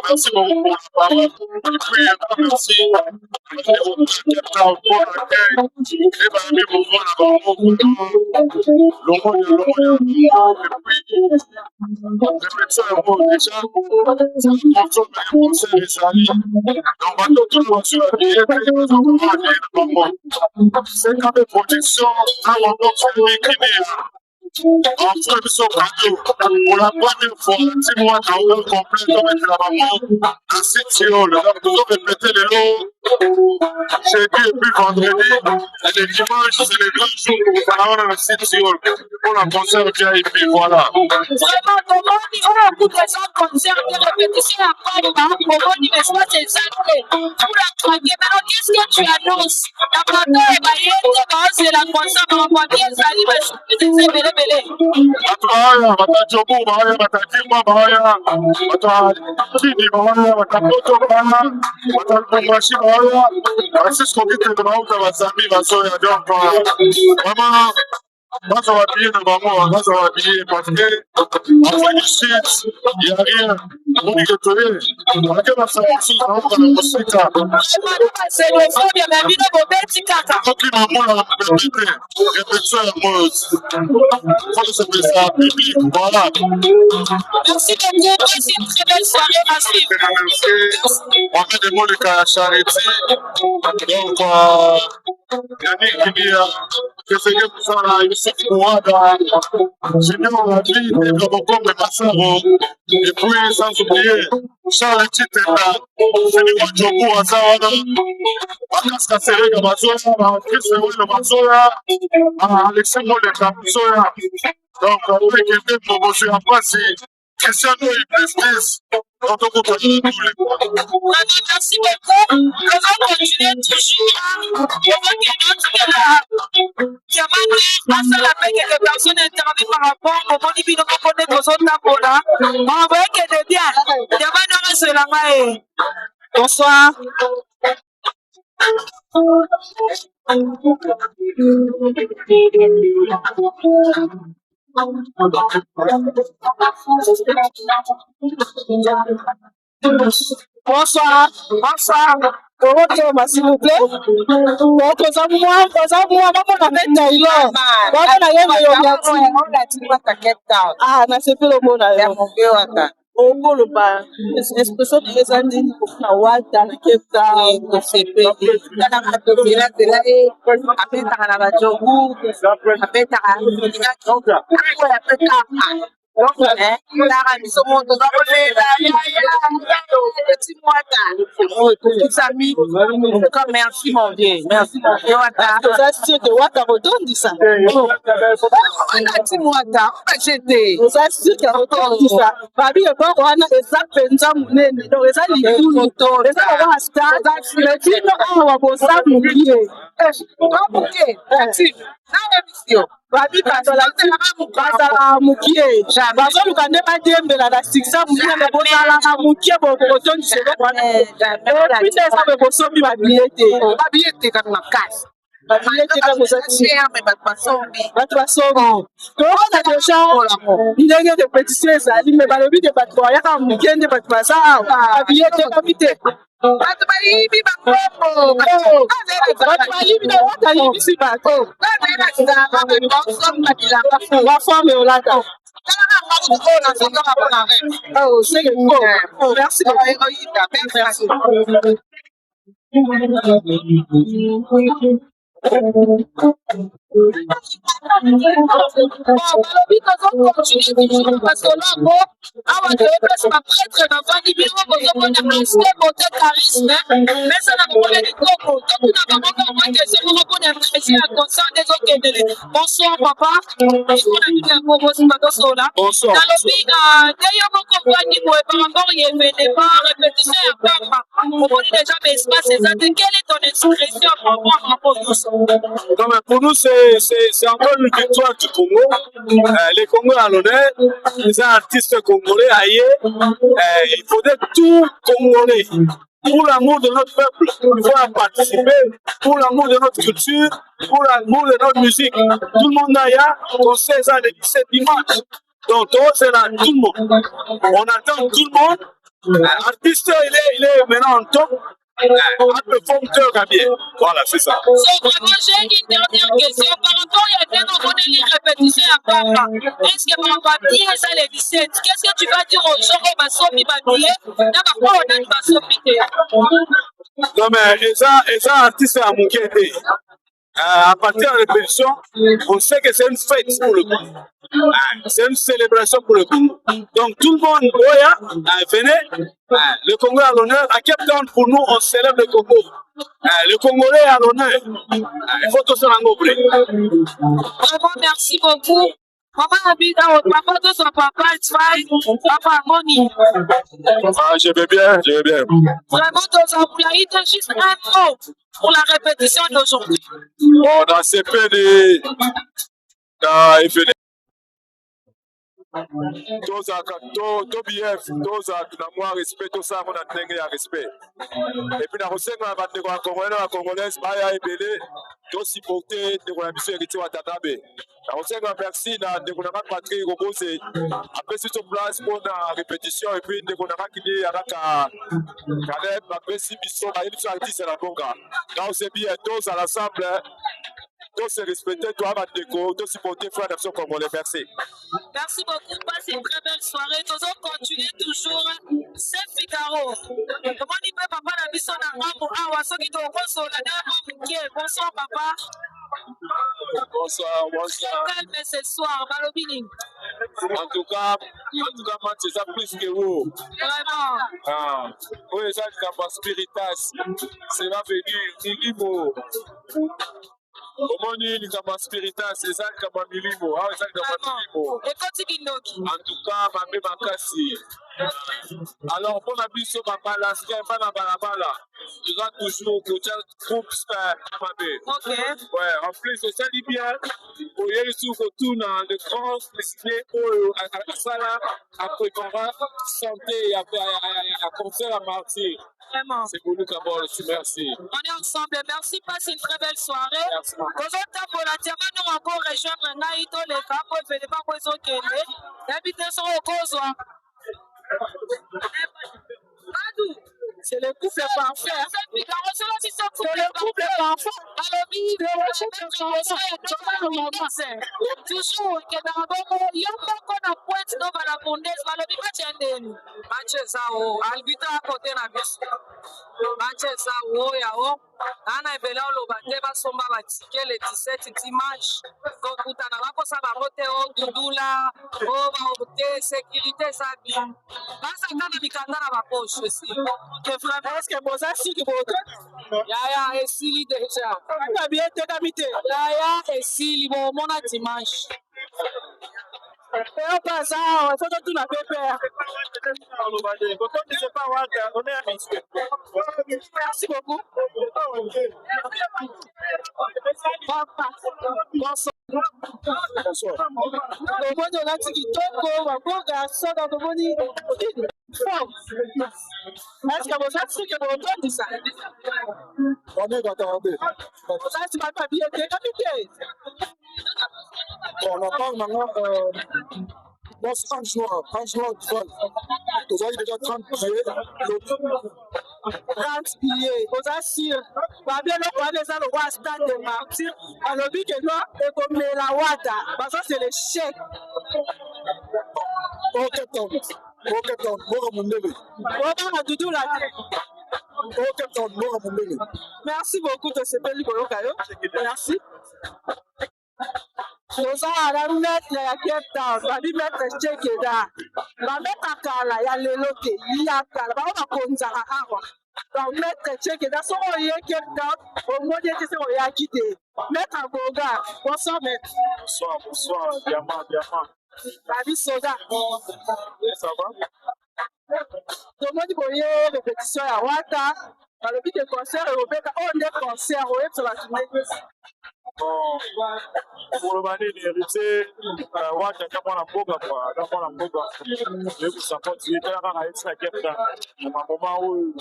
Merci beaucoup pour la parole. Et puis, merci au capitaine pour l'accueil. Et bien, nous pouvons avoir beaucoup de l'eau, et puis, les médecins ont déjà, on les amis. Donc, maintenant, tout le monde sur la vie, et puis, nous avons parlé de moment. C'est quand même protection, avant de l'écrire. En fait, son cadeau, pour la première fois, 6 mois dans le complet, comme la maman, à Sitiol. Donc, nous avons répété les lots. J'ai dit, et puis vendredi, et les dimanches, c'est les grands jours que nous allons à Sitiol pour la concert VIP. Voilà. Vraiment, comment on a beaucoup de gens concert de répétition à part, comment il me soit ces actes pour la traquer. Alors, qu'est-ce que tu annonces? La photo est baillée, c'est la concert, on va bien salir, je suis belle. Bahaya, Batajobu, Bahaya, Batajima, Bahaya, Batajini, Bahaya, Batakoto, Bahaya, Batakumashi, Bahaya, Francisco Gite, Bahauta, Basami, Basoya, donc, vraiment, moi, ça va bien devant moi, moi, ça va bien, parce que, après du sud, il n'y a rien, on est retrouvé, on a ça aussi, on a la musique, c'est le fond de la vie de Bobeti Kaka. donc, il m'a répété, répétition à moi aussi. Il faut que ça fasse ça public, voilà. Merci beaucoup, merci, très belle soirée à suivre. On met des mots de charité, donc, Yannick qui dit que c'est que ça là, il s'est Kouada, Junior l'a dit, et le recours de Massaro, et puis sans oublier Charles Titenda, Félix Djokou Azawana, Bakas Kasserega Mazoya, Chris Lewin Mazoya, Alexis Moleka Mazoya. Donc, après qu'il ait promotion à passer, Cristiano et Prestis, quand on comprend tous les points. Merci beaucoup. Nous allons continuer toujours. On va passer la paix que les personnes interviennent par rapport au monde qui nous connaît dans son tabola. On va que de bien. Demandons sur la main. Bonsoir. Bonsoir, bonsoir. Comment s'il vous plaît? Donc, merci mon vieux, merci mon vieux. C'est que Wata retourne dit ça. Vous assure qu'il retourne dit ça. Babi est bon, on a des appels donc les alliés, les gens vont acheter, mais tu n'as pas besoin de babi bazala mukie bazoluka nde badembela na sikisa mukie me bozalaka mukie bokotondisa epuis te eza me bosombi babie te kaka makasi babie te kaka bato basombi toyokana deja ndenge repétition ezali me balobi te bato bayaka mukie nde bato baza awa babie te babi te bato bayibi bakombo bato bayibi na watayibisi bato baforme olata oh c'est le bon merci balobi tozokontinue toujours basolako awa toyebesi baprêtre na vandi bino bozomona aspect beauté charisme mesana bomona likoko tokuna bango mwa question moko mpona impression ya concert ezokendele bonsoir papa mpona bino yango bosimba tosola nalobi nde yo moko vandi boye par rapport ya événement répétition ya papa omoni déjà baespace eza te quelle est ton expression par rapport à nyonso? Pour nous, c'est encore une victoire du Congo. Les Congolais à l'honneur, les artistes congolais ailleurs, il faudrait tout Congolais. Pour l'amour de notre peuple, il faut participer. Pour l'amour de notre culture, pour l'amour de notre musique. Tout le monde ailleurs, on sait ça le 17 dimanche. Donc, c'est là, tout le monde. On attend tout le monde. L'artiste, il est maintenant en top. Voilà, c'est ça. Vraiment, j'ai une dernière question par rapport à bien les répétitions à papa. Est-ce que mon papier ça les 17? Qu'est-ce que tu vas dire aux gens qui va sauver papier? D'abord, on a pas sauver. Non, mais les artistes à mon quai. À partir de la répétition, on sait que c'est une fête pour le coup. C'est une célébration pour le coup. Donc tout le monde, venez. Le Congo à l'honneur. À Cape Town, pour nous, on célèbre le Congo. Le Congolais à l'honneur. Il faut tous en oublier. Vraiment, merci beaucoup. Maman habite papa, tout son papa, papa, Moni. Je vais bien, je vais bien. Vraiment, tous en boulaïte, juste un mot pour la répétition d'aujourd'hui. Bon, dans CPD, dans FD. To BF, na moi respect, tout ça, on a tenu à respect. Et puis, dans le sein, on va te voir un Congolais, Baya et Belé, tout supporter de la mission héritière à Tatabe. Dans le sein, merci, de la patrie reposée. Après, c'est sur place pour la répétition, et puis, de la qui est à la Caleb, après, si Bisson, il y a une artiste à la Bonga. Donc, c'est bien, tous à l'ensemble. Tous se respecter, toi, Mateko, tous supporter Frère d'Action Congolais. Merci. Merci beaucoup. Passez une très belle soirée. Nous allons continuer toujours. C'est Figaro. Comment dit papa la mission bonsoir, papa. Bonsoir, bonsoir. Calme ce soir, Balobini. En tout cas, match, c'est ça plus que vous. Vraiment. Ah, oui, ça, c'est Spiritas. C'est va venir, Nilimo. Comment dire que Spiritas, c'est ça que Milimo. Ah, c'est ça que Milimo. Et quand tu dis en tout cas, ma mère m'a cassé. Alors, pour la mission, papa, là, ce qui est pas dans la balabala, tu dois toujours coacher groupe ok. Ouais, en plus, c'est ça, dit bien. Pour y aller sur le tour dans de grands décidés à Sala, à préparer santé, à concert à martyr. Vraiment. C'est pour nous d'abord, merci. On est ensemble. Merci, passez une très belle soirée. Merci. Nous encore rejoindre Naïto, les femmes, pour faire des gens qui sont l'habitation au Kozoa. C'est le couple parfait. C'est le couple parfait. Toujours, que dans le il y a beaucoup de points dans la bondaise. Manchester, Albita à côté de la bus. Manchester, Yao. Ana evela olobate basomba batike le 17 dimanche kokutana bakosa bango te odudula obaote sécurité eza bien basanga na mikanda na bapoche aussi que vraiment est-ce que boza siki bote yaya esili déjà aka bien tekami te yaya esili bomona dimanche on passe à tout la pépère. Merci beaucoup. Papa. Bonsoir. Bonsoir. Tomoni olati kitoko bango garçon na tomoni forme. Est-ce que boza sike botondisa? On est attendez. Boza nsima babie te kabi te. On en parle maintenant. Dans 30 jours, vous avez déjà 30 billets. 30 billets. Boza sûr. Babie loko wana eza lokwa stade de martyr. Alobi ke no ekomela wata. Bazo c'est le chèque. Ok, Tom. Bora Mundele. Bobanga dudu la te. Ok, Tom. Bora Mundele. Merci beaucoup de ce bel koyoka yo. Merci. Toza na maître ya Cape Town, babi maître Chekeda. Ba maître kala ya lelo te, ya kala ba bakonzaka awa. Ba maître Chekeda so oye Cape Town, omoni ete se oya kite. Maître Boga, bonsoir maître. Bonsoir. Diamant. Babi soda. Ça va? Tomoni boye répétition ya wata. Balobi ke concert obeta o nde concert oyebisa bato ndenge. Pour nini hérité wata kama na mboga kwa kama na mboga yeku support yetala kaka yetina kepta na mama oyo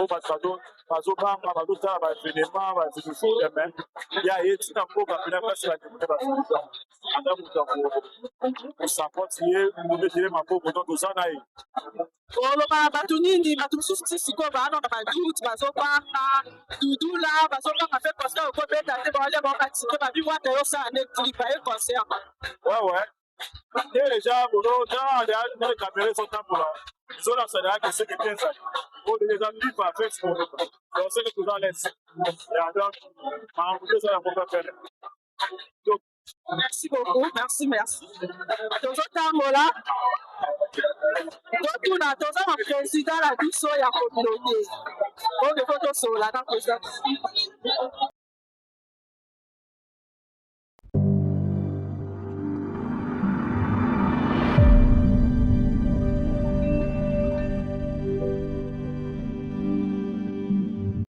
bato bazobanga bazotala baevenema baevenema ya yetina mboga pena kasi bakemete basoa ata moto kosupport ye obetele maboko to toza na ye oloba bato nini bato mosusu ti sikoyo baanaka badute bazobanga dudula bazobanga mpe concert okobeta te baolia baokatike babi wata yosala nde clip aye concert ouais et déjà dans les caméras sont là ils ont la salaire que c'est que bien ça pour les amis pas faire ce qu'on veut donc c'est que tout en laisse et donc en plus ça la faire donc merci beaucoup merci tozotambola totuna toza na président na biso ya communauté oyo fo tosola na président